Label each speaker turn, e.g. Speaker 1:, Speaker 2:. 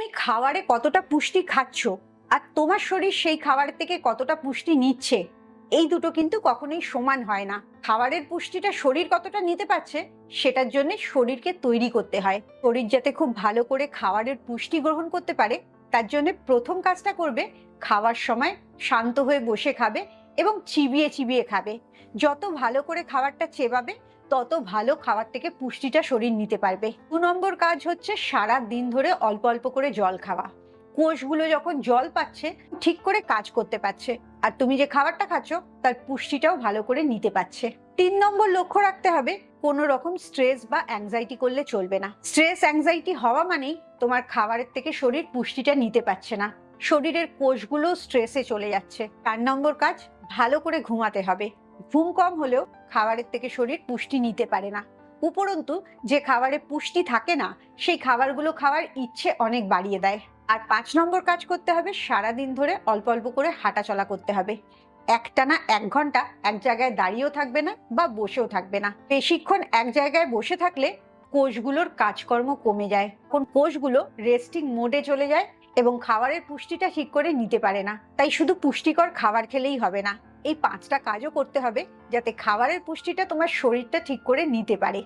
Speaker 1: তুমি খাবারে কতটা পুষ্টি খাচ্ছ আর তোমার শরীর সেই খাবারের থেকে কতটা পুষ্টি নিচ্ছে, এই দুটো কিন্তু কখনোই সমান হয় না। খাবারের পুষ্টিটা শরীর কতটা নিতে পারছে সেটার জন্য শরীরকে তৈরি করতে হয়। শরীর যাতে খুব ভালো করে খাবারের পুষ্টি গ্রহণ করতে পারে তার জন্য প্রথম কাজটা করবে, খাওয়ার সময় শান্ত হয়ে বসে খাবে এবং চিবিয়ে চিবিয়ে খাবে। যত ভালো করে খাবারটা চেবাবে তত ভালো খাবার থেকে পুষ্টিটা শরীর নিতে পারবে। 2 নম্বর কাজ হচ্ছে সারা দিন ধরে অল্প অল্প করে জল খাওয়া। কোষগুলো যখন জল পাচ্ছে ঠিক করে কাজ করতে পারছে, আর তুমি যে খাবারটা খাচ্ছ তার পুষ্টিটাও ভালো করে নিতে পারছে। 3 নম্বর লক্ষ্য রাখতে হবে, কোনো রকম স্ট্রেস বা অ্যাংজাইটি করলে চলবে না। স্ট্রেস অ্যাংজাইটি হওয়া মানেই তোমার খাবারের থেকে শরীর পুষ্টিটা নিতে পারছে না, শরীরের কোষগুলো স্ট্রেসে চলে যাচ্ছে। 4 নম্বর কাজ, ভালো করে ঘুমাতে হবে। ঘুম কম হলেও খাবারের থেকে শরীর পুষ্টি নিতে পারে না। উপরন্তু যে খাবারে পুষ্টি থাকে না সেই খাবারগুলো খাওয়ার ইচ্ছে অনেক বাড়িয়ে দেয়। আর 5 নম্বর কাজ করতে হবে, সারাদিন ধরে অল্প অল্প করে হাঁটাচলা করতে হবে। একটানা 1 ঘন্টা এক জায়গায় দাঁড়িয়েও থাকবে না বা বসেও থাকবে না। বেশিক্ষণ এক জায়গায় বসে থাকলে কোষগুলোর কাজকর্ম কমে যায়, তখন কোষগুলো রেস্টিং মোডে চলে যায় এবং খাবারের পুষ্টিটা ঠিক করে নিতে পারে না। তাই শুধু পুষ্টিকর খাবার খেলেই হবে না, এই 5টা কাজও করতে হবে যাতে খাবারের পুষ্টিটা তোমার শরীরটা ঠিক করে নিতে পারে।